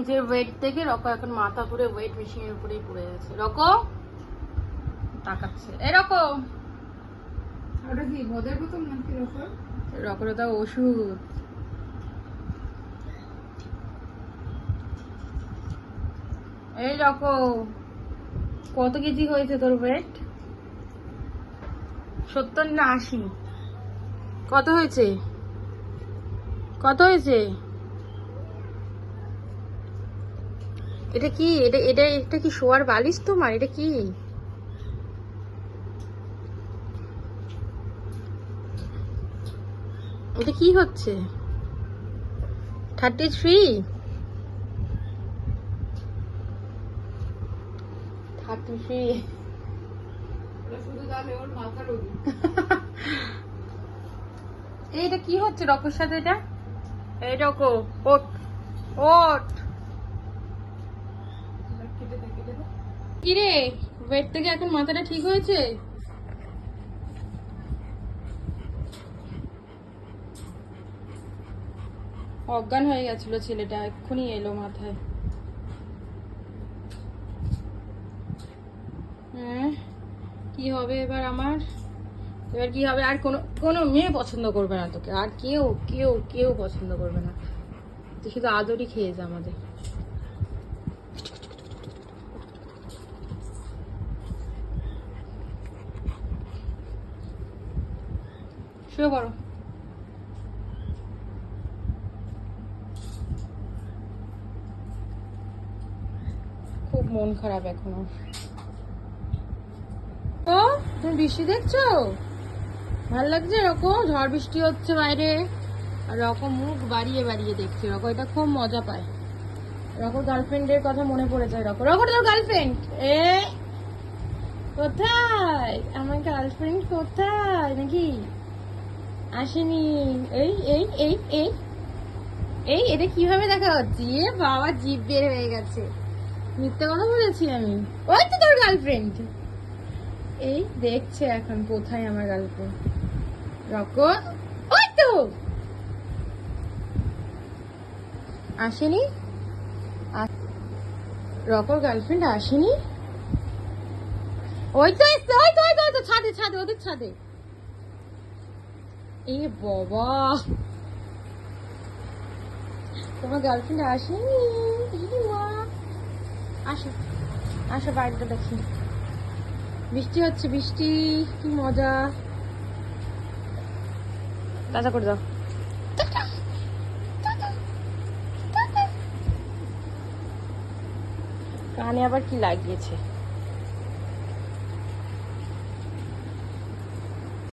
পিঠের ওয়েট দেখে রকো এখন মাথা পুরো ওয়েট মেশিনের উপরেই পড়ে যাচ্ছে। রকো তাকাচ্ছে, এই রকো, ওটা কি মদের বোতল নাকি রকম? রকোর তো ওষুধ। এই রকো, কত কেজি হয়েছে তোর ওয়েট? 70 না 80? কত হয়েছে? কত হয়েছে? এটা কি? এটা এটা এটা কি শোয়ার বালিশ তোমার? এটা কি? এটা কি হচ্ছে? 33? 33? শুধু তাহলে ওর মাথার ওজন। এইটা কি হচ্ছে রকোর সাথে? এটা এই রকো, ওঠ ওঠ। কি রে, ওয়েট থেকে এখন মাথাটা ঠিক হয়েছে? অজ্ঞান হয়ে গেছিল ছেলেটা, এক্ষুনি এলো মাথায়। হ্যাঁ, কি হবে এবার আমার? এবার কি হবে? আর কোনো মেয়ে পছন্দ করবে না তোকে, আর কেউ কেউ কেউ পছন্দ করবে না। তুই শুধু আদরই খেয়ে যা আমাদের। শুয়ে পড়ো। খুব মন খারাপ এখনো। তো তুমি বৃষ্টি দেখছো? ভাল লাগছে রকম? ঝড় বৃষ্টি হচ্ছে বাইরে, আর রকম মুখ বাড়িয়ে বাড়িয়ে দেখছে। রকম এটা খুব মজা পায়। রকম গার্লফ্রেন্ডের কথা মনে পড়ে যায়। রকম রকম তোর গার্লফ্রেন্ড কোথায়? আমার গার্লফ্রেন্ড কোথায়? নাকি আসেনি? এই এই এই এই এই এটা কিভাবে দেখা হচ্ছে? বাবা, জিভ বের হয়ে গেছে। মিথ্যে কথা বলেছি আমি? ওই তো তোর গার্লফ্রেন্ড। এই দেখছে এখন কোথায় আমার গার্লফ্রেন্ড। রকম ওই তো আসেনি। রকর গার্লফ্রেন্ড আসেনি। ওই তো এসছে, ওই তো ওই তো ওই তো ছাদে ছাদে, ওদের ছাদে। এ বাবা, তোমার গার্লফ্রেন্ড আসেনি? মা, আসো আসো, বাড়িটা দেখি। বৃষ্টি হচ্ছে, বৃষ্টি, কি মজা। টাটা করে দাও। কানে আবার কি লাগিয়েছে?